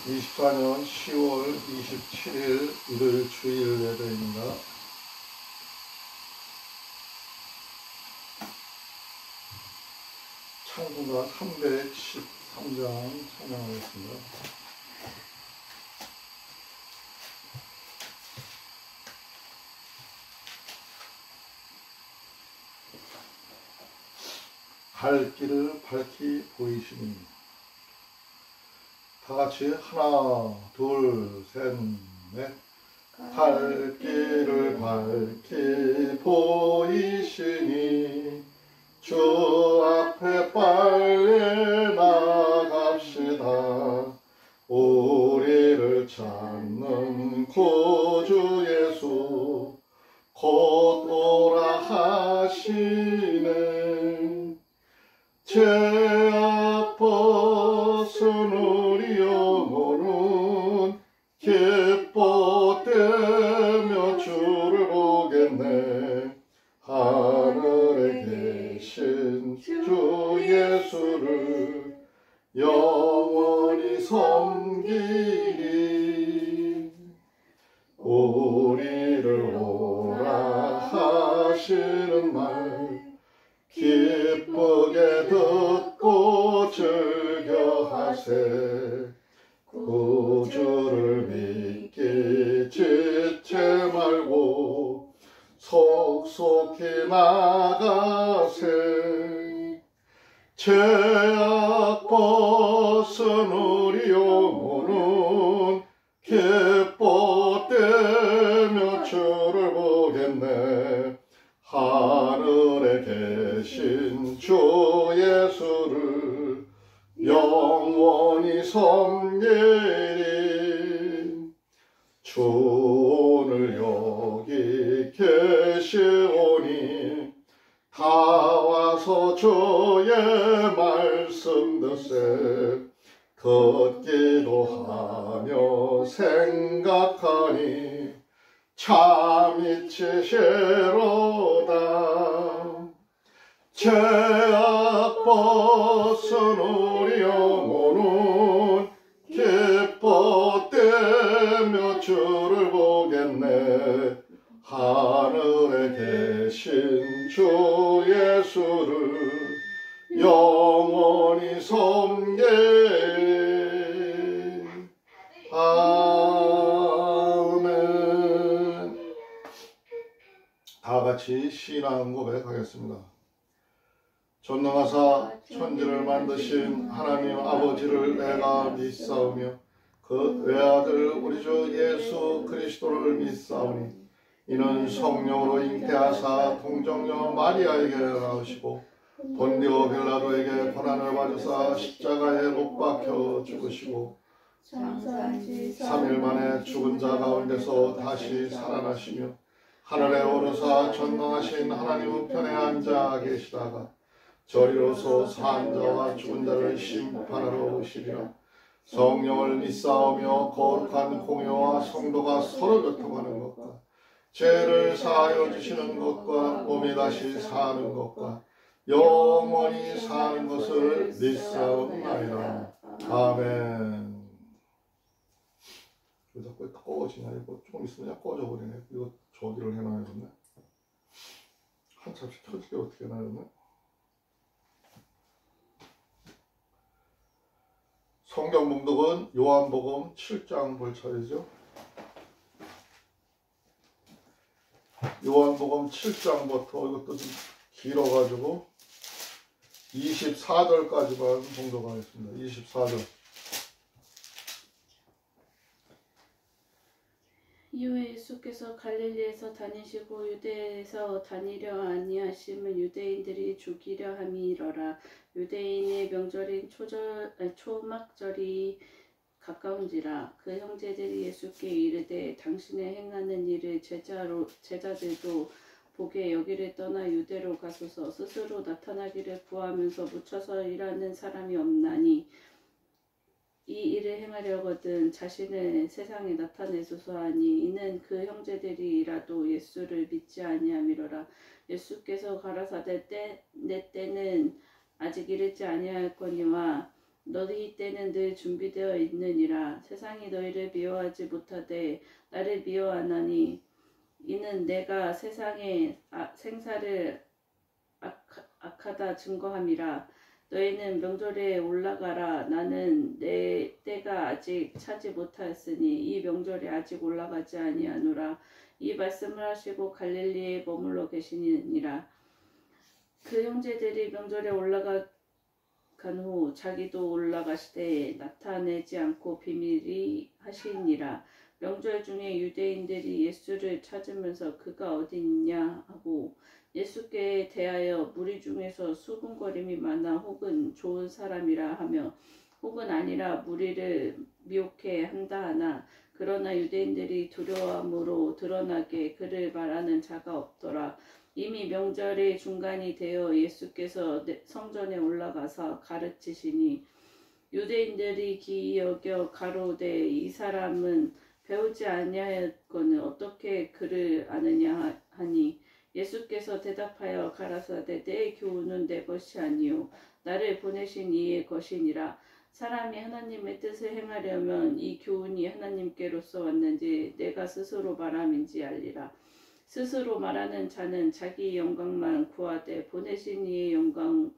24년 10월 27일 일요일 주일 예배입니다. 창구가 313장 찬양하겠습니다. 갈 길을 밝히 보이시니 다 같이 하나 둘 셋 넷 갈 길을 밝히 보이시니 주 앞에 빨리 나갑시다. 우리를 찾는 구주 예수 곧 오라 하시네. 죄악 벗은 우리 영혼은 기뻐되며 주를 보겠네. 하늘에 계신 주 예수를 영원히 섬기리. 우리를 오라 하시는 말 기쁘게 듣고 즐겨하세. 구주를 믿기 지체 말고 속속히 나가세. 죄악 벗은 우리 영혼은 기뻐되며 주를 보겠네. 하늘에 계신 주 예수를 영원히 섬기리. 주 오늘 여기 계시오니 다 와서 주의 말씀 듣세. 듣기도 하며 생각하니 참 이치시로다. 죄악 벗은 우리 영혼은 기뻐되며 주를 보겠네. 하늘에 계신 주 예수를 영원히 섬기리. 아멘. 다 같이 신앙 고백하겠습니다. 전능하사 천지를 만드신 하나님 아버지를 내가 믿사오며 그 외아들 우리 주 예수 그리스도를 믿사오니 이는 성령으로 잉태하사 동정녀 마리아에게 나으시고 본디오 빌라도에게 고난을 받으사 십자가에 못 박혀 죽으시고 3일 만에 죽은 자 가운데서 다시 살아나시며 하늘에 오르사 전능하신 하나님 우편에 앉아 계시다가 저리로서 산 자와 죽은 자를 심판하러 오시리라. 성령을 믿사오며 거룩한 공회와 성도가 서로 교통하는 것과 죄를 사하여 주시는 것과 몸이 다시 사는 것과 영원히 사는 것을 믿사옵나이다. 아멘. 왜 자꾸 꺼지냐? 이거 조금 있으면 꺼져 버리네. 이거 저기를 해놔야겠네. 한참씩 켜지게 어떻게 해놔야겠네. 성경 봉독은 요한복음 7장 볼 차례죠. 요한복음 7장부터 이것도 좀 길어가지고 24절까지만 봉독하겠습니다. 24절. 이후에 예수께서 갈릴리에서 다니시고 유대에서 다니려 아니하심은 유대인들이 죽이려 함이러라. 유대인의 명절인 초막절이 가까운지라. 그 형제들이 예수께 이르되 당신의 행하는 일을 제자들도 보게 여기를 떠나 유대로 가소서. 스스로 나타나기를 구하면서 묻혀서 일하는 사람이 없나니 이 일을 행하려거든 자신을 세상에 나타내소서 하니 이는 그 형제들이라도 예수를 믿지 아니함이로라. 예수께서 가라사대 내 때는 아직 이르지 아니하였거니와 너희 때는 늘 준비되어 있느니라. 세상이 너희를 미워하지 못하되 나를 미워하나니 이는 내가 세상의 생사를 악하다 증거함이라. 너희는 명절에 올라가라. 나는 내 때가 아직 차지 못하였으니 이 명절에 아직 올라가지 아니하노라. 이 말씀을 하시고 갈릴리에 머물러 계시니라. 그 형제들이 명절에 올라간 후 자기도 올라가시되 나타내지 않고 비밀히 하시니라. 명절 중에 유대인들이 예수를 찾으면서 그가 어디 있냐 하고 예수께 대하여 무리 중에서 수군거림이 많아 혹은 좋은 사람이라 하며 혹은 아니라 무리를 미혹해 한다 하나 그러나 유대인들이 두려움으로 드러나게 그를 말하는 자가 없더라. 이미 명절의 중간이 되어 예수께서 성전에 올라가서 가르치시니 유대인들이 기이 여겨 가로되 이 사람은 배우지 아니하였거늘 어떻게 그를 아느냐 하니 예수께서 대답하여 가라사대 내 교훈은 내 것이 아니요 나를 보내신 이의 것이니라. 사람이 하나님의 뜻을 행하려면 이 교훈이 하나님께로서 왔는지 내가 스스로 말함인지 알리라. 스스로 말하는 자는 자기 영광만 구하되 보내신 이의 영광을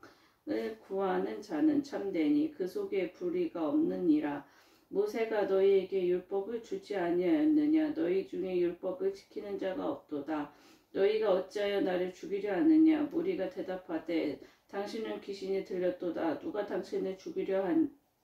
구하는 자는 참되니 그 속에 불의가 없느니라. 모세가 너희에게 율법을 주지 아니하였느냐? 너희 중에 율법을 지키는 자가 없도다. 너희가 어찌하여 나를 죽이려 하느냐? 무리가 대답하되 당신은 귀신이 들렸도다. 누가 당신을 죽이려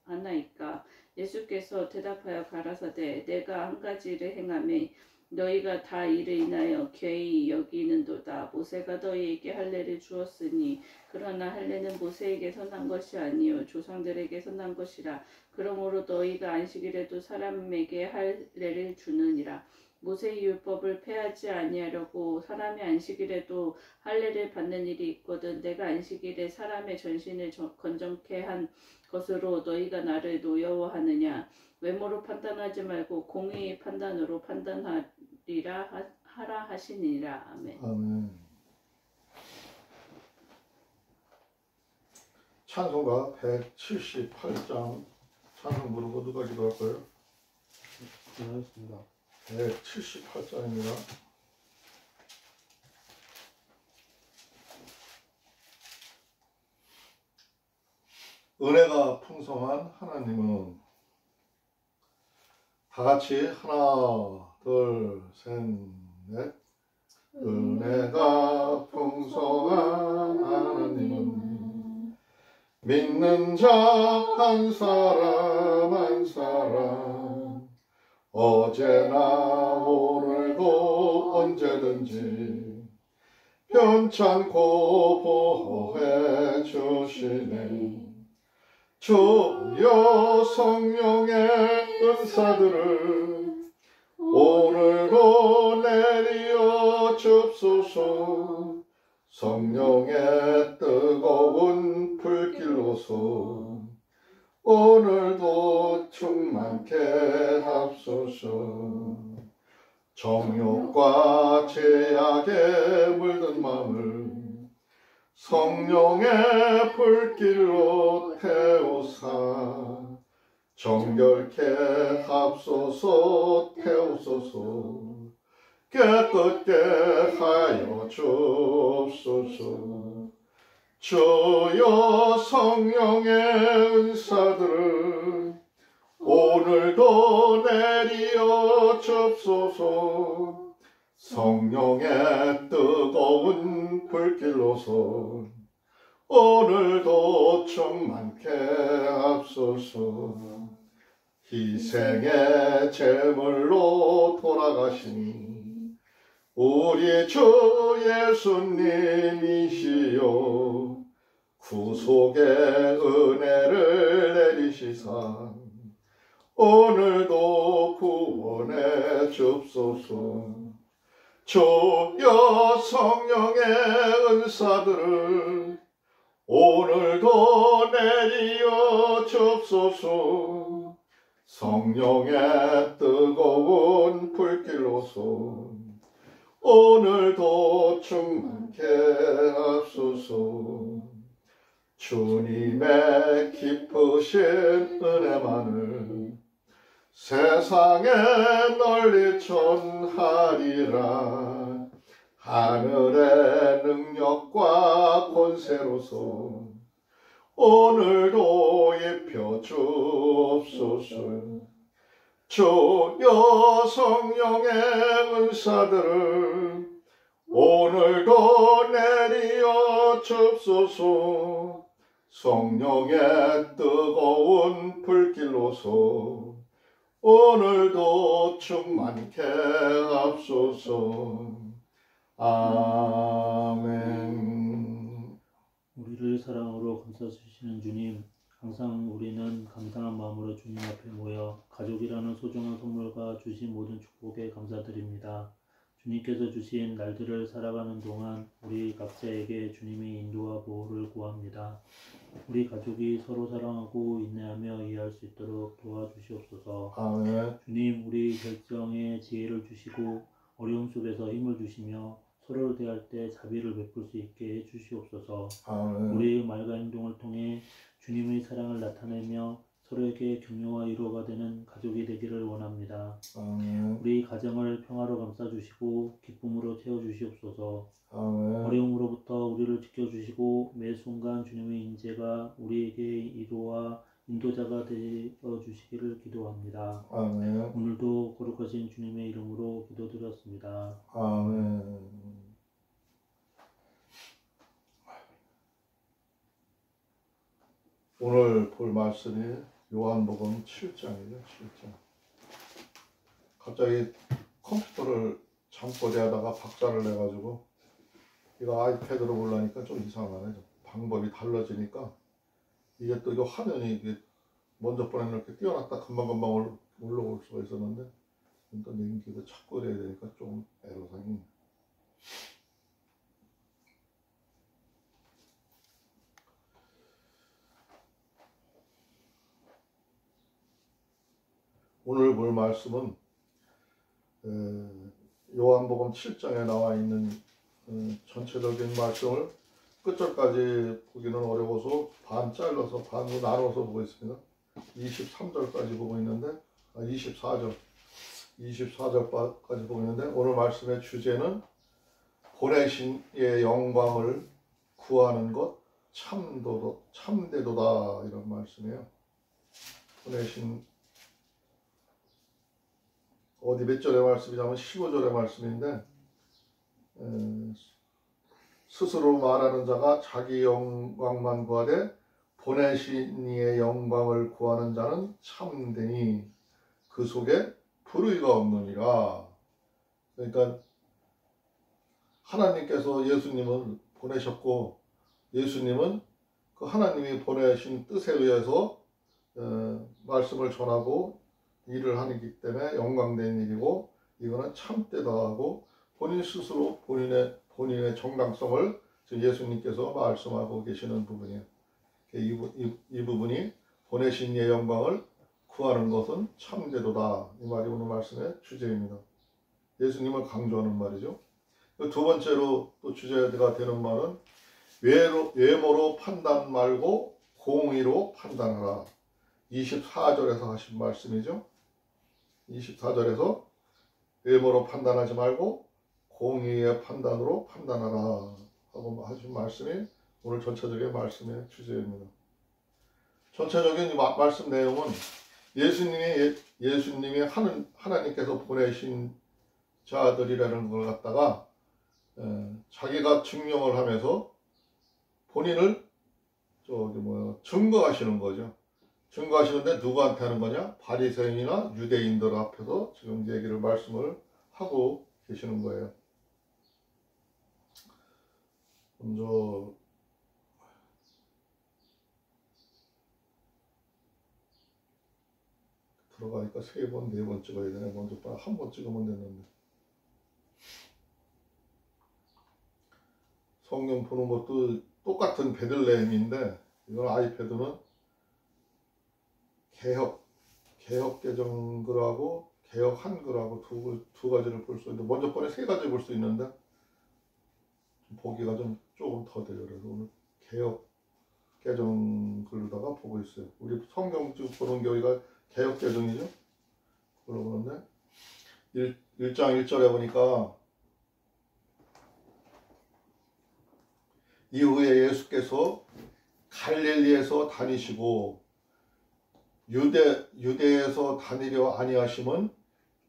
하나이까? 예수께서 대답하여 가라사대 내가 한 가지를 행하매 너희가 다 이를 인하여 괴히 여기는도다. 모세가 너희에게 할례를 주었으니 그러나 할례는 모세에게서 난 것이 아니요 조상들에게서 난 것이라. 그러므로 너희가 안식일에도 사람에게 할례를 주느니라. 모세의 율법을 폐하지 아니하려고 사람의 안식일에도 할례를 받는 일이 있거든. 내가 안식일에 사람의 전신을 건정케 한 것으로 너희가 나를 노여워하느냐? 외모로 판단하지 말고 공의의 판단으로 판단하리라 하라 하시니라. 아멘. 아멘. 찬송가 178장 찬송 부르고 누가 기도할까요? 하겠습니다. 178장입니다. 은혜가 풍성한 하나님은 다 같이 하나 둘 셋 넷 은혜가 풍성한 하나님은 믿는 자 한 사람 한 사람 어제나 오늘도 언제든지 편찮고 보호해 주시네. 주여 성령의 은사들을 오늘도 내리어 줍소서. 성령의 뜨거운 불길로서 오늘도 충만케 합소서. 정욕과 죄악에 물든 마음을 성령의 불길로 태우사 정결케 합소서. 태우소서. 깨끗게 하여 주옵소서. 주여 성령의 은사들을 오늘도 내리어 줍소서. 성령의 뜨거운 불길로서 오늘도 충만케 합소서. 희생의 제물로 돌아가신 우리 주 예수님이시여 구속의 은혜를 내리시사 오늘도 구원해 줍소서. 주여 성령의 은사들을 오늘도 내리어 줍소서. 성령의 뜨거운 불길로서 오늘도 충만케 합소서. 주님의 깊으신 은혜만을 세상에 널리 전하리라. 하늘의 능력과 권세로서 오늘도 입혀 주옵소서. 주여 성령의 은사들을 오늘도 내리어 줍소서. 성령의 뜨거운 불길로서 오늘도 충만케 하옵소서. 아멘. 우리를 사랑으로 감싸 주시는 주님, 항상 우리는 감사한 마음으로 주님 앞에 모여 가족이라는 소중한 선물과 주신 모든 축복에 감사드립니다. 주님께서 주신 날들을 살아가는 동안 우리 각자에게 주님의 인도와 보호를 구합니다. 우리 가족이 서로 사랑하고 인내하며 이해할 수 있도록 도와주시옵소서. 아멘. 주님, 우리 결정에 지혜를 주시고 어려움 속에서 힘을 주시며 서로를 대할 때 자비를 베풀 수 있게 해주시옵소서. 아멘. 우리의 말과 행동을 통해 주님의 사랑을 나타내며 서로에게 격려와 위로가 되는 가족이 되기를 원합니다. 아멘. 우리 가정을 평화로 감싸주시고 기쁨으로 채워주시옵소서. 아멘. 어려움으로부터 우리를 지켜주시고 매 순간 주님의 인재가 우리에게 위로와 인도자가 되어 주시기를 기도합니다. 아멘. 오늘도 거룩하신 주님의 이름으로 기도드렸습니다. 아멘. 오늘 볼 말씀이 요한복음 7장이죠. 7장. 갑자기 컴퓨터를 잠꼬대 하다가 박살을 내가지고 이거 아이패드로 보려니까 좀 이상하네. 방법이 달라지니까 이게 또 이거 화면이 이게 먼저 번에는 이렇게 띄워놨다 금방금방 올라올 수가 있었는데 또 냉기도 찾고 해야 되니까 좀 애로사항이. 오늘 볼 말씀은 요한복음 7장에 나와 있는 전체적인 말씀을 끝절까지 보기는 어려워서 반 잘라서 반으로 나눠서 보고 있습니다. 23절까지 보고 있는데 24절까지 보고 있는데 오늘 말씀의 주제는 보내신 이의 영광을 구하는 것 참되도다 이런 말씀이에요. 보내신 어디 몇 절의 말씀이냐면 15절의 말씀인데 스스로 말하는 자가 자기 영광만 구하되 보내신 이의 영광을 구하는 자는 참되니 그 속에 불의가 없느니라. 그러니까 하나님께서 예수님을 보내셨고 예수님은 그 하나님이 보내신 뜻에 의해서 말씀을 전하고 일을 하기 때문에 영광된 일이고 이거는 참되다 하고 본인 스스로 본인의 정당성을 예수님께서 말씀하고 계시는 부분이에요. 이 부분이 보내신 이의 영광을 구하는 것은 참되도다. 이 말이 오늘 말씀의 주제입니다. 예수님을 강조하는 말이죠. 두 번째로 또 주제가 되는 말은 외모로 판단 말고 공의로 판단하라. 24절에서 하신 말씀이죠. 24절에서 외모로 판단하지 말고 공의의 판단으로 판단하라 하고 하신 말씀이 오늘 전체적인 말씀의 주제입니다. 전체적인 말씀 내용은 예수님이 하나님께서 보내신 자들이라는 걸 갖다가 자기가 증명을 하면서 본인을 증거하시는 거죠. 증거하시는데 누구한테 하는 거냐? 바리새인이나 유대인들 앞에서 지금 얘기를 말씀을 하고 계시는 거예요. 먼저 들어가니까 3번, 4번 찍어야 되네. 먼저 한 번 찍으면 됐는데. 성경 보는 것도 똑같은 베들레헴인데 이건 아이패드는 개혁 개정글하고 개혁 한글하고 두 가지를 볼 수 있는데 먼저 번에 3가지 볼 수 있는데 보기가 좀 조금 더 돼요. 그래서 오늘 개정 글로다가 보고 있어요. 우리 성경 쭉 보는 교회가 개역 개정이죠. 그러고 그런데 1장 1절에 보니까 이후에 예수께서 갈릴리에서 다니시고 유대에서 다니려 아니하심은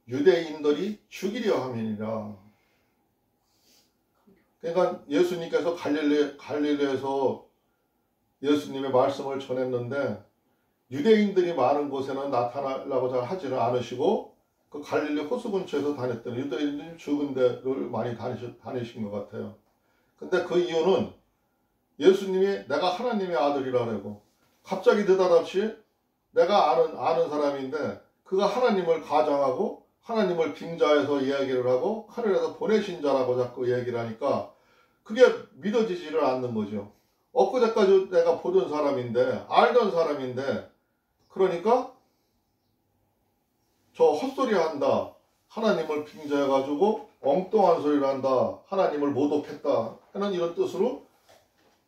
유대인들이 죽이려 함이니라. 그러니까 예수님께서 갈릴리에서 예수님의 말씀을 전했는데 유대인들이 많은 곳에는 나타나려고 잘 하지는 않으시고 그 갈릴리 호수 근처에서 다녔더니 유대인들이 죽은 데를 많이 다니신 것 같아요. 근데 그 이유는 예수님이 내가 하나님의 아들이라고 갑자기 느닷없이 내가 아는 사람인데 그가 하나님을 가장하고 하나님을 빙자해서 이야기를 하고 하늘에서 보내신 자라고 자꾸 얘기를 하니까 그게 믿어지지를 않는 거죠. 엊그제까지 내가 보던 사람인데 알던 사람인데 그러니까 저 헛소리 한다. 하나님을 빙자해가지고 엉뚱한 소리를 한다. 하나님을 모독했다. 하는 이런 뜻으로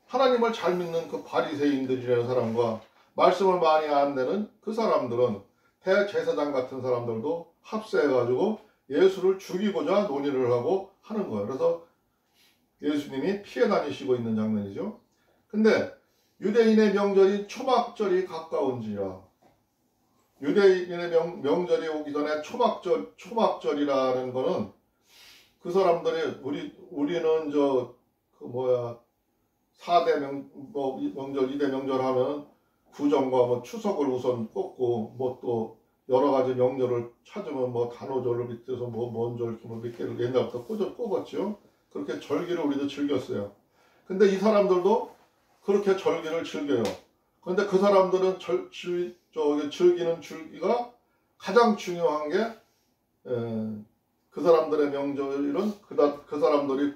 하나님을 잘 믿는 그 바리새인들이라는 사람과 말씀을 많이 안 내는 그 사람들은 대제사장 같은 사람들도 합세해가지고 예수를 죽이고자 논의를 하고 하는 거예요. 그래서 예수님이 피해 다니시고 있는 장면이죠. 근데 유대인의 명절인 초막절이 가까운지라. 유대인의 명절이 오기 전에 초막절이라는 거는 그 사람들이 우리는 그 4대 명절, 2대 명절 하면 구정과 추석을 우선 꼽고 또 여러 가지 명절을 찾으면 단오절을 밑에서 먼절 몇 개를 옛날부터 꼽았죠. 그렇게 절기를 우리도 즐겼어요. 근데 이 사람들도 그렇게 절기를 즐겨요. 그런데 그 사람들은 즐기는 줄기가 가장 중요한 게 그 사람들의 명절은 그 사람들이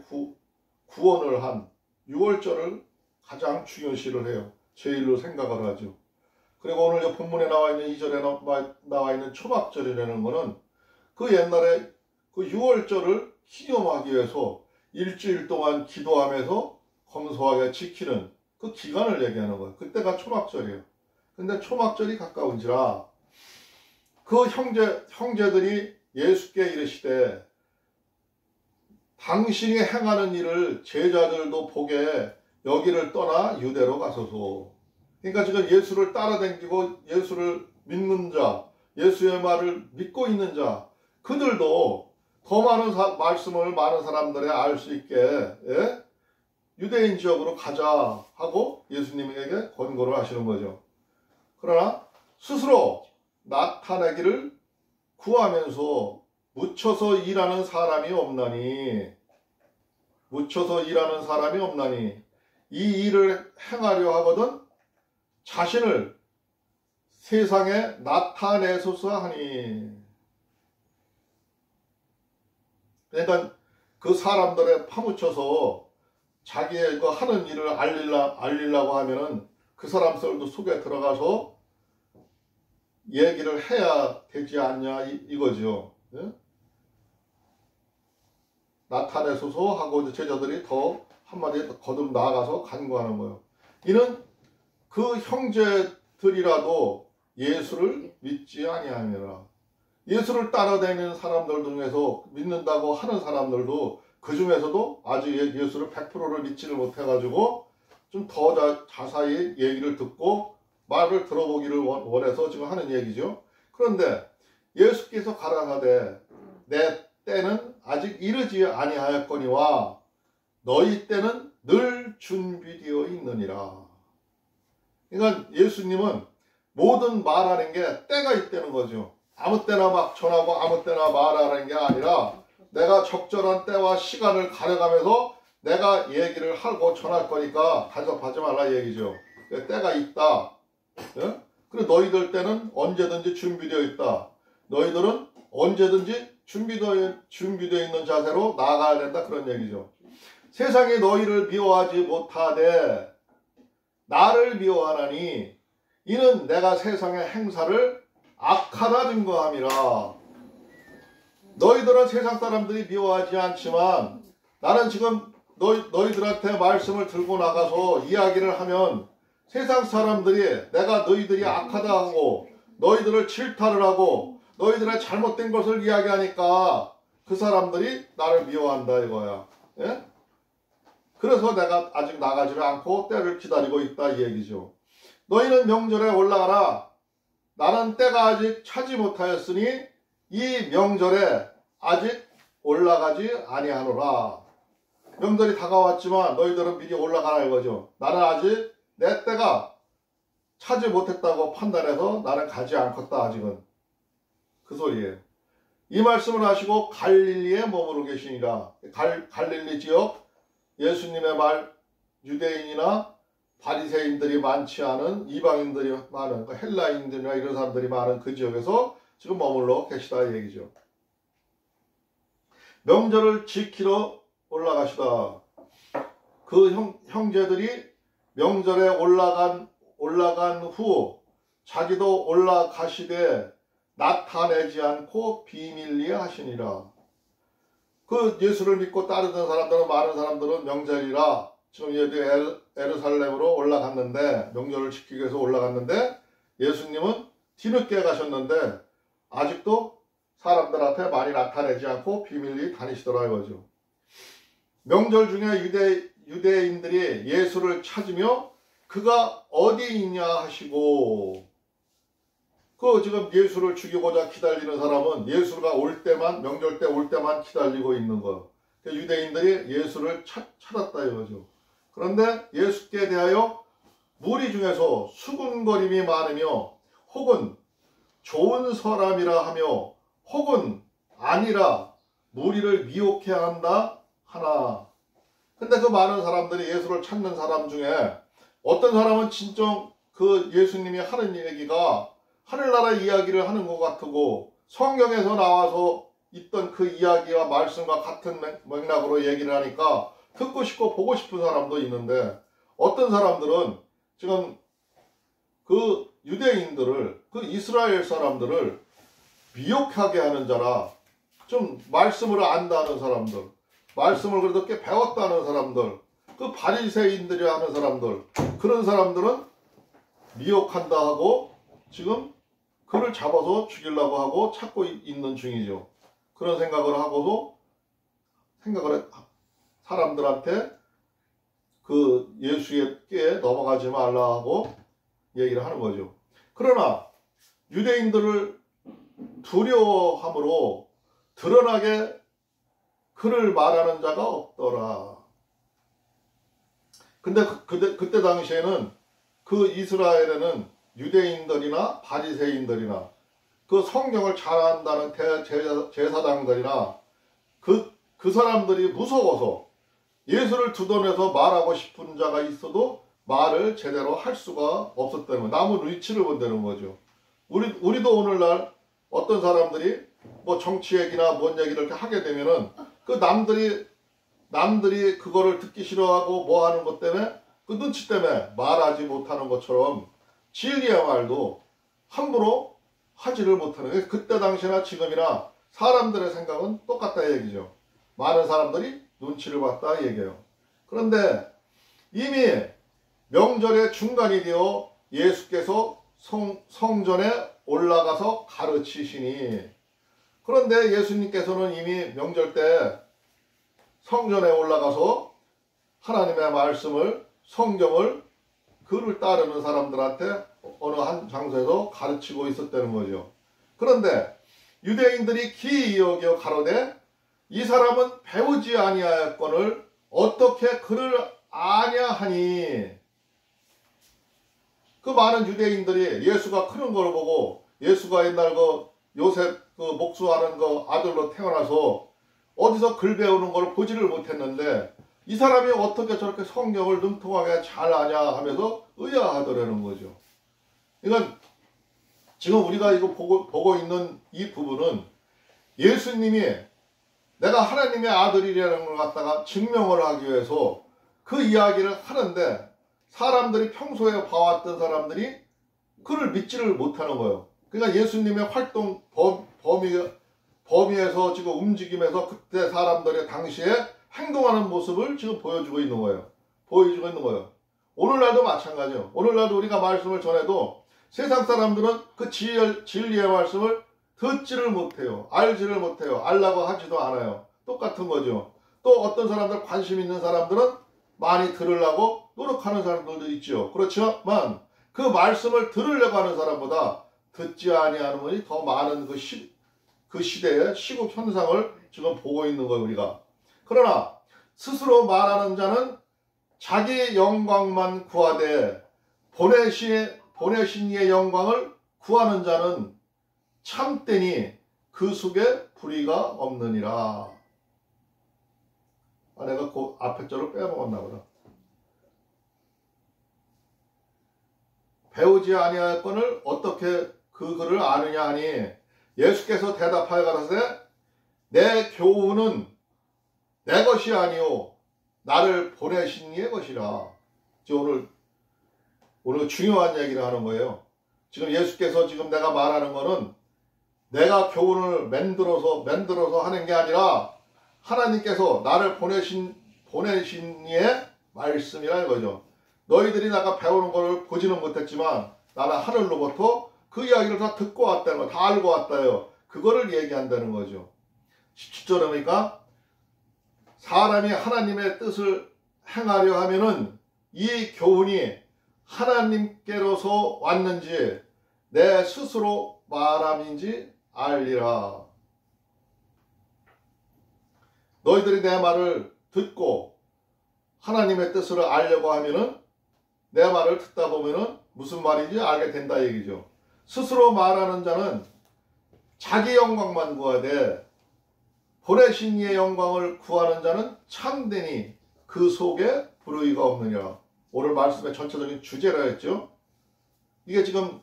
구원을 한 6월절을 가장 중요시를 해요. 제일로 생각을 하죠. 그리고 오늘 본문에 나와 있는 2절에 나와 있는 초막절이라는 거는 그 옛날에 그 6월절을 기념하기 위해서 일주일 동안 기도하면서 검소하게 지키는 그 기간을 얘기하는 거예요. 그때가 초막절이에요. 근데 초막절이 가까운지라 그 형제들이 예수께 이르시되 당신이 행하는 일을 제자들도 보게 여기를 떠나 유대로 가소서. 그러니까 지금 예수를 따라다니고 예수를 믿는 자, 예수의 말을 믿고 있는 자, 그들도 더 많은 말씀을 많은 사람들이 알 수 있게 유대인 지역으로 가자 하고 예수님에게 권고를 하시는 거죠. 그러나 스스로 나타내기를 구하면서 묻혀서 일하는 사람이 없나니 이 일을 행하려 하거든 자신을 세상에 나타내소서 하니. 그러니까 그 사람들에 파묻혀서 자기의 그 하는 일을 알리려고 하면은 그 사람들도 속에 들어가서 얘기를 해야 되지 않냐 이거죠. 예? 나타내소서 하고 제자들이 더 한마디 거듭 나아가서 간구하는 거예요. 이는 그 형제들이라도 예수를 믿지 아니하니라. 예수를 따라다니는 사람들 중에서 믿는다고 하는 사람들도 그 중에서도 아직 예수를 100%를 믿지를 못해가지고 좀 더 자세히 얘기를 듣고 말을 들어보기를 원해서 지금 하는 얘기죠. 그런데 예수께서 가라사대 내 때는 아직 이르지 아니하였거니와 너희 때는 늘 준비되어 있느니라. 그러니까 예수님은 모든 말하는 게 때가 있다는 거죠. 아무 때나 막 전하고 아무 때나 말하는 게 아니라 내가 적절한 때와 시간을 가려가면서 내가 얘기를 하고 전할 거니까 간섭하지 말라 얘기죠. 때가 있다. 예? 그리고 너희들 때는 언제든지 준비되어 있다. 너희들은 언제든지 준비되어 있는 자세로 나아가야 된다. 그런 얘기죠. 세상이 너희를 미워하지 못하되 나를 미워하나니 이는 내가 세상의 행사를 악하다 증거함이라. 너희들은 세상 사람들이 미워하지 않지만 나는 지금 너희들한테 말씀을 들고 나가서 이야기를 하면 세상 사람들이 내가 너희들이 악하다 하고 너희들을 질타를 하고 너희들의 잘못된 것을 이야기하니까 그 사람들이 나를 미워한다 이거야. 예? 그래서 내가 아직 나가지를 않고 때를 기다리고 있다 이 얘기죠. 너희는 명절에 올라가라. 나는 때가 아직 차지 못하였으니 이 명절에 아직 올라가지 아니하노라. 명절이 다가왔지만 너희들은 미리 올라가라 이거죠. 나는 아직 내 때가 차지 못했다고 판단해서 나는 가지 않겠다 아직은. 그 소리예요. 이 말씀을 하시고 갈릴리에 머무르 계시니라. 갈릴리 지역 예수님의 말 유대인이나 바리새인들이 많지 않은 이방인들이 많은 헬라인들이나 이런 사람들이 많은 그 지역에서 지금 머물러 계시다 이 얘기죠. 명절을 지키러 올라가시다. 그 형제들이 명절에 올라간 후 자기도 올라가시되 나타내지 않고 비밀리에 하시니라. 그 예수를 믿고 따르던 사람들은 많은 사람들은 명절이라 지금 여기 에루살렘으로 올라갔는데 명절을 지키기 위해서 올라갔는데 예수님은 뒤늦게 가셨는데 아직도 사람들 앞에 많이 나타내지 않고 비밀리 다니시더라 이거죠. 명절 중에 유대인들이 예수를 찾으며 그가 어디 있냐 하시고 그 지금 예수를 죽이고자 기다리는 사람은 예수가 올 때만 명절 때 올 때만 기다리고 있는 거. 유대인들이 예수를 찾았다 이거죠. 그런데 예수께 대하여 무리 중에서 수군거림이 많으며 혹은 좋은 사람이라 하며 혹은 아니라 무리를 미혹해 한다 하나. 근데 그 많은 사람들이 예수를 찾는 사람 중에 어떤 사람은 진정 그 예수님이 하는 얘기가 하늘나라 이야기를 하는 것 같고 성경에서 나와서 있던 그 이야기와 말씀과 같은 맥락으로 얘기를 하니까 듣고 싶고 보고 싶은 사람도 있는데 어떤 사람들은 지금 그 유대인들을 그 이스라엘 사람들을 미혹하게 하는 자라 좀 말씀을 안다는 사람들 말씀을 그래도 꽤 배웠다는 사람들 그 바리새인들이 하는 사람들 그런 사람들은 미혹한다 하고 지금 그를 잡아서 죽이려고 하고 찾고 있는 중이죠. 그런 생각을 하고도 사람들한테 그 예수께 넘어가지 말라 하고 얘기를 하는 거죠. 그러나 유대인들을 두려워함으로 드러나게 그를 말하는 자가 없더라. 근데 그때 당시에는 그 이스라엘에는 유대인들이나 바리새인들이나 그 성경을 잘 안다는 제사장들이나 그 사람들이 무서워서 예수를 두둔해서 말하고 싶은 자가 있어도 말을 제대로 할 수가 없었다는 거예요. 남은 위치를 본다는 거죠. 우리도 오늘날 어떤 사람들이 뭐 정치 얘기나 뭔 얘기를 이렇게 하게 되면은 그 남들이 그거를 듣기 싫어하고 뭐 하는 것 때문에 그 눈치 때문에 말하지 못하는 것처럼 진리의 말도 함부로 하지를 못하는 거예요. 그때 당시나 지금이나 사람들의 생각은 똑같다 얘기죠. 많은 사람들이 눈치를 봤다 얘기해요. 그런데 이미 명절의 중간이 되어 예수께서 성전에 올라가서 가르치시니 그런데 예수님께서는 이미 명절 때 성전에 올라가서 하나님의 말씀을 성경을 그를 따르는 사람들한테 어느 한 장소에서 가르치고 있었다는 거죠. 그런데 유대인들이 기이 여겨 가로되 이 사람은 배우지 아니하였거늘 어떻게 그를 아냐 하니 그 많은 유대인들이 예수가 크는 걸 보고 예수가 옛날 그 요셉 그 목수하는 그 아들로 태어나서 어디서 글 배우는 걸 보지를 못했는데 이 사람이 어떻게 저렇게 성경을 능통하게 잘 아냐 하면서 의아하더라는 거죠. 그러니까 지금 우리가 이거 보고 있는 이 부분은 예수님이 내가 하나님의 아들이라는 걸 갖다가 증명을 하기 위해서 그 이야기를 하는데 사람들이 평소에 봐왔던 사람들이 그를 믿지를 못하는 거예요. 그러니까 예수님의 활동 범위에서 지금 움직임에서 그때 사람들의 당시에 행동하는 모습을 지금 보여주고 있는 거예요. 오늘날도 마찬가지예요. 오늘날도 우리가 말씀을 전해도 세상 사람들은 그 진리의 말씀을 듣지를 못해요. 알지를 못해요. 알라고 하지도 않아요. 똑같은 거죠. 또 어떤 사람들, 관심 있는 사람들은 많이 들으려고 노력하는 사람들도 있죠. 그렇지만 그 말씀을 들으려고 하는 사람보다 듣지 아니하는 분이 더 많은 그 시대의 시국 현상을 지금 보고 있는 거예요, 우리가. 그러나 스스로 말하는 자는 자기 영광만 구하되 보내신 이의 영광을 구하는 자는 참되니 그 속에 불의가 없느니라. 내가 그 앞에 절을 빼먹었나 보다. 배우지 아니할건을 어떻게 그 글을 아느냐 하니 예수께서 대답하여 가라사대 내 교훈은 내 것이 아니오 나를 보내신 이의 것이라. 오늘 중요한 얘기를 하는 거예요. 지금 예수께서 지금 내가 말하는 거는 내가 교훈을 만들어서 하는 게 아니라 하나님께서 나를 보내신 이의 말씀이라 이거죠. 너희들이 내가 배우는 걸 보지는 못했지만 나는 하늘로부터 그 이야기를 다 듣고 왔다는 거, 다 알고 왔다요. 그거를 얘기한다는 거죠. 17절에 보니까 사람이 하나님의 뜻을 행하려 하면은 이 교훈이 하나님께로서 왔는지 내 스스로 말함인지 알리라. 너희들이 내 말을 듣고 하나님의 뜻을 알려고 하면은 내 말을 듣다 보면은 무슨 말인지 알게 된다 얘기죠. 스스로 말하는 자는 자기 영광만 구하되 보내신 이의 영광을 구하는 자는 참되니 그 속에 불의가 없느니라. 오늘 말씀의 전체적인 주제라 했죠. 이게 지금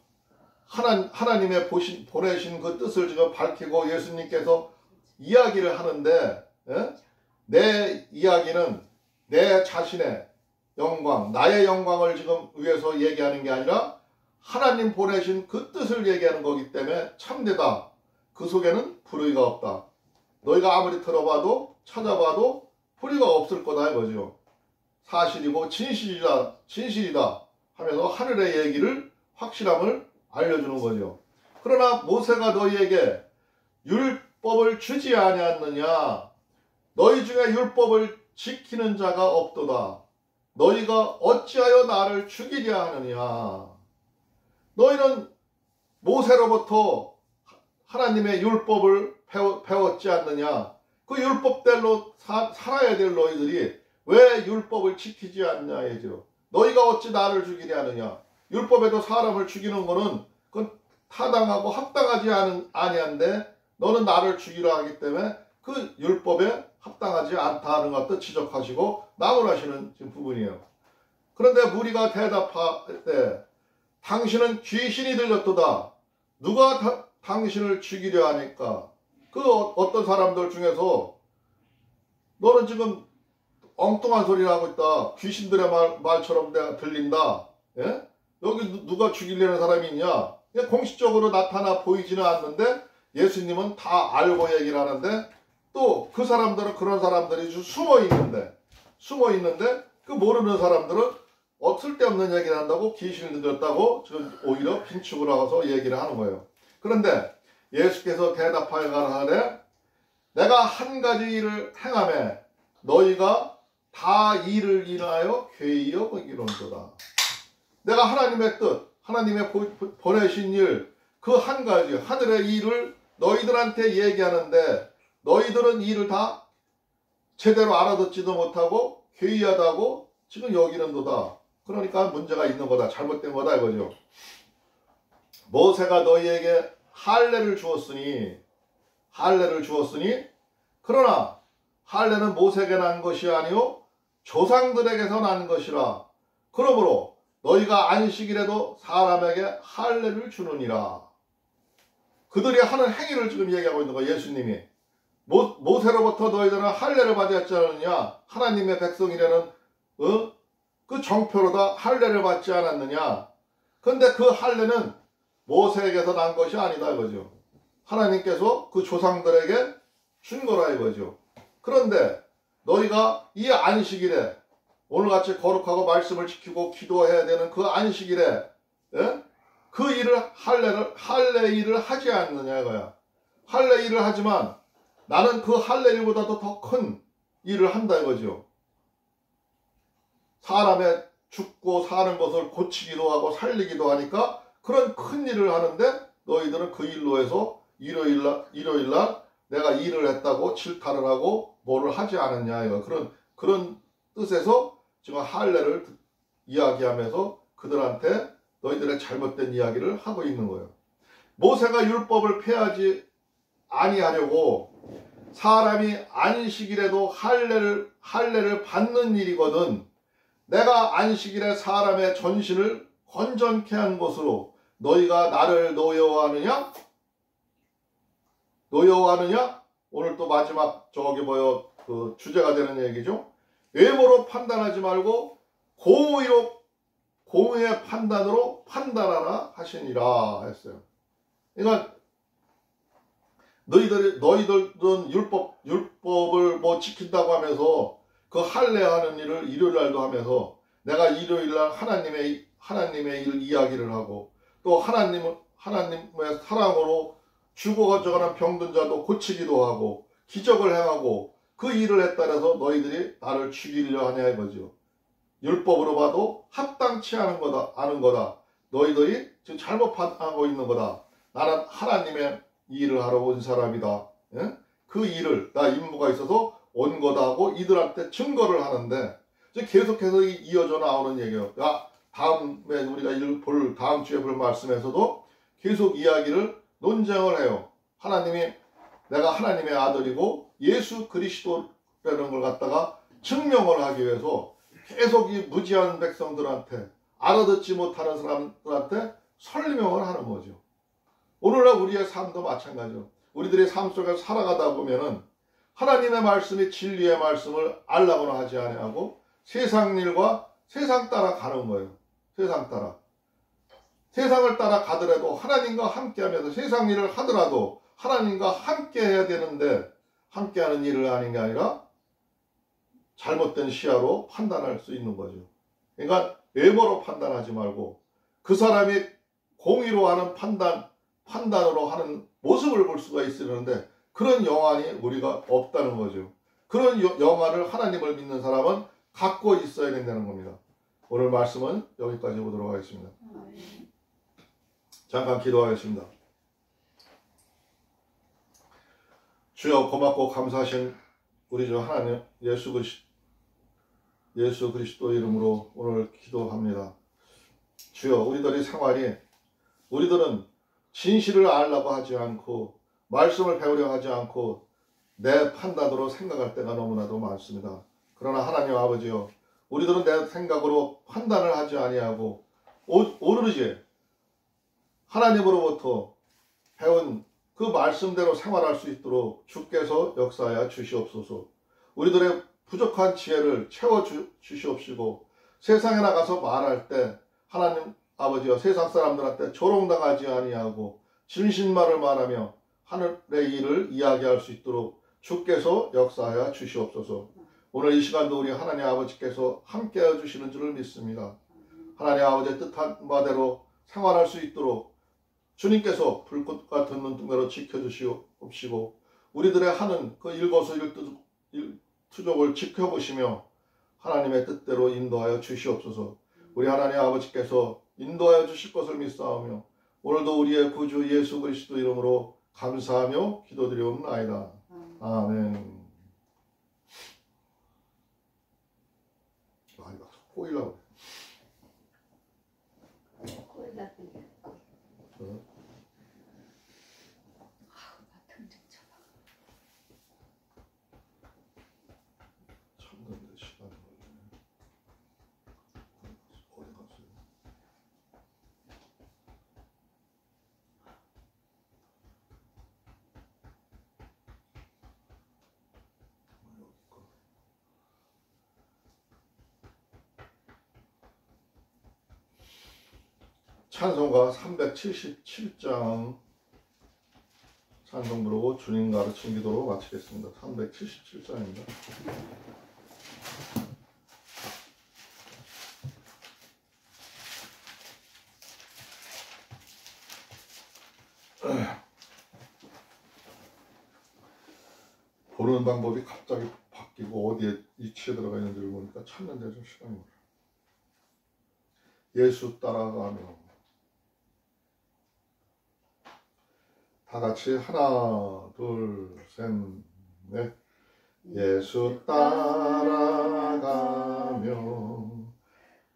하나님의 보내신 그 뜻을 지금 밝히고 예수님께서 이야기를 하는데, 내 이야기는 내 자신의 영광, 나의 영광을 지금 위해서 얘기하는 게 아니라 하나님 보내신 그 뜻을 얘기하는 거기 때문에 참되다. 그 속에는 불의가 없다. 너희가 아무리 들어봐도 찾아봐도 불의가 없을 거다 이거죠. 사실이고 진실이다 하면서 하늘의 얘기를 확실함을 알려주는 거죠. 그러나 모세가 너희에게 율법을 주지 아니하느냐. 너희 중에 율법을 지키는 자가 없도다. 너희가 어찌하여 나를 죽이려 하느냐. 너희는 모세로부터 하나님의 율법을 배웠지 않느냐. 그 율법대로 살아야 될 너희들이 왜 율법을 지키지 않냐 해죠. 너희가 어찌 나를 죽이려 하느냐. 율법에도 사람을 죽이는 거는 그건 타당하고 합당하지 아니한데 너는 나를 죽이려 하기 때문에 그 율법에 합당하지 않다는 것도 지적하시고 나무라시는 지금 부분이에요. 그런데 무리가 대답할 때 당신은 귀신이 들렸도다. 누가 당신을 죽이려 하니까. 그 어떤 사람들 중에서 너는 지금 엉뚱한 소리를 하고 있다. 귀신들의 말처럼 내가 들린다. 예? 여기 누가 죽이려는 사람이 있냐? 공식적으로 나타나 보이지는 않는데 예수님은 다 알고 얘기를 하는데 또 그 사람들은 그런 사람들이 숨어 있는데 그 모르는 사람들은 쓸데없는 얘기를 한다고 귀신을 들었다고 지금 오히려 빈축을 하고서 얘기를 하는 거예요. 그런데 예수께서 대답하여 가라사대 내가 한 가지 일을 행하매 너희가 다 이를 인하여 괴히 여기는도다. 내가 하나님의 뜻, 하나님의 보내신 일, 그 한 가지 하늘의 일을 너희들한테 얘기하는데 너희들은 이를 다 제대로 알아듣지도 못하고 괴이하다고 지금 여기는도다. 그러니까 문제가 있는 거다. 잘못된 거다 이거죠. 모세가 너희에게 할례를 주었으니 그러나 할례는 모세에게 난 것이 아니요 조상들에게서 난 것이라. 그러므로 너희가 안식일에도 사람에게 할례를 주느니라. 그들이 하는 행위를 지금 얘기하고 있는 거예요. 예수님이 모세로부터 너희들은 할례를 받았지 않느냐. 하나님의 백성이라는 그 정표로다 할례를 받지 않았느냐. 그런데 그 할례는 모세에게서 난 것이 아니다 이거죠. 하나님께서 그 조상들에게 준 거라 이거죠. 그런데 너희가 이 안식일에 오늘같이 거룩하고 말씀을 지키고 기도해야 되는 그 안식일에 그 일을 할례 일을 하지 않느냐 이거야. 할례 일을 하지만 나는 그 할례 일보다도 더 큰 일을 한다 이거죠. 사람의 죽고 사는 것을 고치기도 하고 살리기도 하니까 그런 큰 일을 하는데 너희들은 그 일로 해서 일요일날 내가 일을 했다고 질타를 하고 뭐를 하지 않았냐 이거. 그런 뜻에서 지금 할례를 이야기하면서 그들한테 너희들의 잘못된 이야기를 하고 있는 거예요. 모세가 율법을 폐하지 아니하려고 사람이 안식일에도 할례를 받는 일이거든. 내가 안식일에 사람의 전신을 건전케 한 것으로 너희가 나를 노여워하느냐? 노여워하느냐? 오늘 또 마지막 그 주제가 되는 얘기죠. 외모로 판단하지 말고 공의의 판단으로 판단하라 하시니라 했어요. 그러니까 너희들은 율법을 뭐 지킨다고 하면서 그 할례하는 일을 일요일날도 하면서 내가 일요일날 하나님의 일 이야기를 하고 또 하나님의 사랑으로 죽어가는 병든 자도 고치기도 하고 기적을 행하고 그 일을 했다라서 너희들이 나를 죽이려 하냐 이거죠. 율법으로 봐도 합당치 않은 거다. 너희들이 지금 잘못하고 있는 거다. 나는 하나님의 일을 하러 온 사람이다. 예? 그 일을 나 임무가 있어서 온 거다 하고 이들한테 증거를 하는데 계속해서 이어져 나오는 얘기예요. 다음에 우리가 다음 주에 볼 말씀에서도 계속 이야기를 논쟁을 해요. 내가 하나님의 아들이고 예수 그리스도라는 걸 갖다가 증명을 하기 위해서 계속 이 무지한 백성들한테 알아듣지 못하는 사람들한테 설명을 하는 거죠. 오늘날 우리의 삶도 마찬가지죠. 우리들의 삶 속에서 살아가다 보면은 하나님의 말씀이 진리의 말씀을 알라고는 하지 아니하고 세상 일과 세상 따라 가는 거예요. 세상 따라. 세상을 따라 가더라도 하나님과 함께하면서 세상 일을 하더라도 하나님과 함께 해야 되는데 함께하는 일을 하는 게 아니라 잘못된 시야로 판단할 수 있는 거죠. 그러니까 외모로 판단하지 말고 그 사람이 공의로 하는 판단으로 하는 모습을 볼 수가 있으는데 그런 영안이 우리가 없다는 거죠. 그런 영안을 하나님을 믿는 사람은 갖고 있어야 된다는 겁니다. 오늘 말씀은 여기까지 보도록 하겠습니다. 잠깐 기도하겠습니다. 주여 고맙고 감사하신 우리 주 하나님 예수 그리스도 이름으로 오늘 기도합니다. 주여 우리들은 진실을 알려고 하지 않고 말씀을 배우려 하지 않고 내 판단으로 생각할 때가 너무나도 많습니다. 그러나 하나님 아버지여 우리들은 내 생각으로 판단을 하지 아니하고 오로지 하나님으로부터 배운 그 말씀대로 생활할 수 있도록 주께서 역사하여 주시옵소서. 우리들의 부족한 지혜를 채워주시옵시고 세상에 나가서 말할 때 하나님 아버지여 세상 사람들한테 조롱당하지 아니하고 진실말을 말하며 하늘의 일을 이야기할 수 있도록 주께서 역사하여 주시옵소서. 오늘 이 시간도 우리 하나님 아버지께서 함께해 주시는 줄을 믿습니다. 하나님 아버지의 뜻한 바대로 생활할 수 있도록 주님께서 불꽃 같은 눈동자로 지켜주시옵시고 우리들의 하는 그 일거수일투족을 지켜보시며 하나님의 뜻대로 인도하여 주시옵소서. 우리 하나님 아버지께서 인도하여 주실 것을 믿사오며 오늘도 우리의 구주 예수 그리스도 이름으로 감사하며 기도드리옵나이다. 아멘. 꼬이려고 그래. 참는데 시간이 걸리네. 어디 갔어요? 여기 거. 찬송가 377장 찬송 부르고 주님 가르친 기도로 마치겠습니다. 377장입니다. 보는 방법이 갑자기 바뀌고 어디에 위치에 들어가 있는지를 보니까 찾는 데 좀 시간이 걸려. 예수 따라가며 다 같이 하나 둘 셋 넷. 예수 따라가며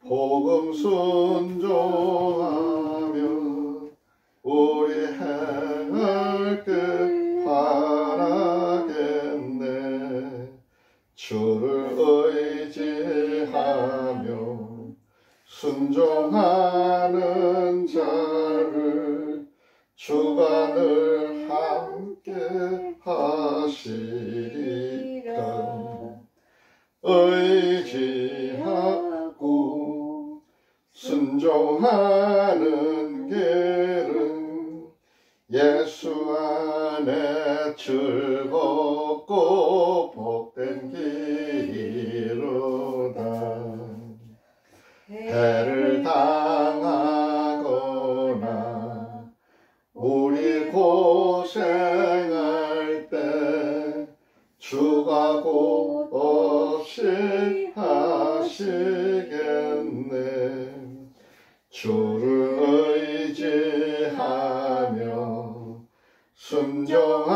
복음 순종하며 우리 행할 듯 바라겠네. 주를 의지하며 순종하는 자를 주가 늘 함께 하시리라. 의지하고 순종하는 길은 예수 안에 즐겁고 복된 길이로다. 해를 당하거나 우리 고생할 때 주가 곧 없이 하시겠네. 주를 의지하며 순종하는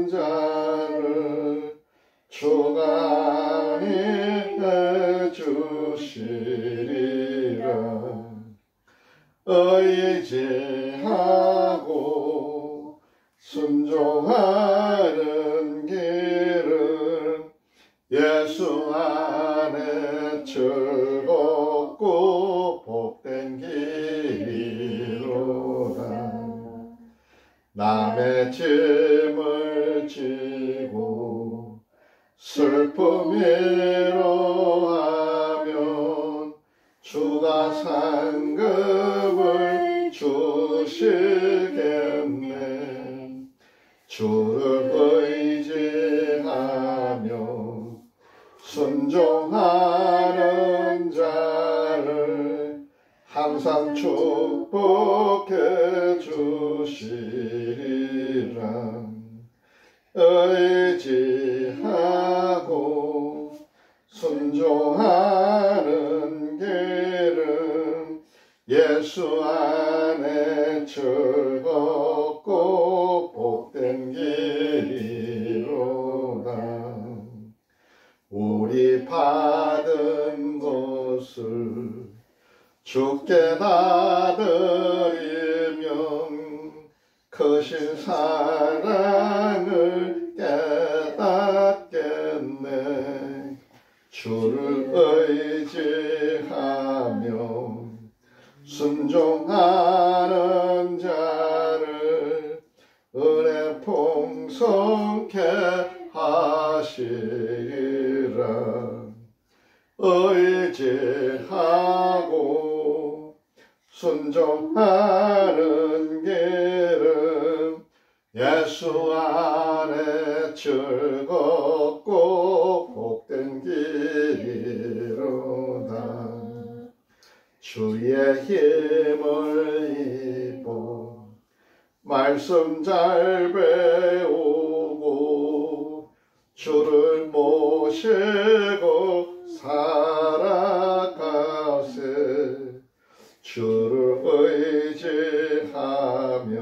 자를 주가 안위해 주시리라. 의지하고 순종하는 길은 예수 안에 즐겁고 복된 길이로다. 남의 짐을 지고 슬픔 위로하면 주가 상급을 주시겠네. 주를 의지하며 순종하는 자를 항상 축복해 주시리라. 의지하고 순종하는 길은 예수 안에 즐겁고 복된 길이로다. 우리 받은 것을 주께 다 드리면 크신 사랑을 깨닫겠네. 주를 의지하며 순종하는 자를 은혜 풍성케 하시리라. 의지하고 순종하는 길은 예수 안에 즐겁고 복된 길이로다. 주의 힘을 입어 말씀 잘 배우고 주를 모시고 살아가세. 주를 의지하며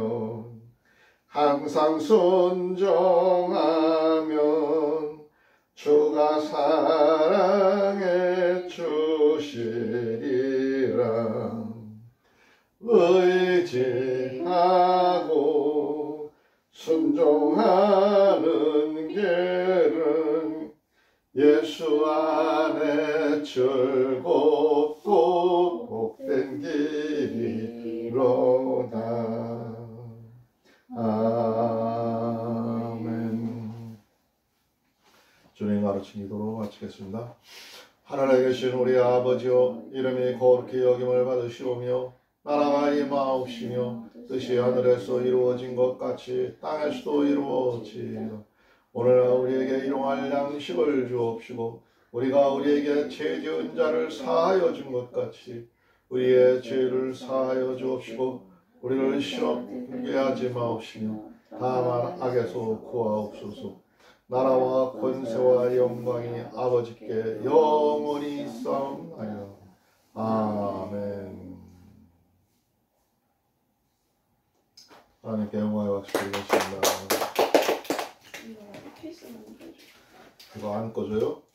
항상 순종하면 주가 사랑해 주시리라. 의지하고 순종하는 길은 예수 안에 즐겁고 복된 길이로다. 아멘. 주님 가르친 기도로 마치겠습니다. 하늘에 계신 우리 아버지여, 이름이 거룩히 여김을 받으시오며 나라가 임하옵시며 뜻이 하늘에서 이루어진 것 같이 땅에서도 이루어지이다. 오늘 우리에게 일용할 양식을 주옵시고 우리가 우리에게 죄 지은 자를 사하여 준 것 같이 우리의 죄를 사하여 주옵시고 우리를 시험에 하지 마옵시며 다만 악에서 구하옵소서. 나라와 권세와 영광이 아버지께 영원히 있사옵나이다. 아멘. 하나님께 영광의 박수 드리겠습니다. 케이스 만들어줘. 이거 안 꺼져요?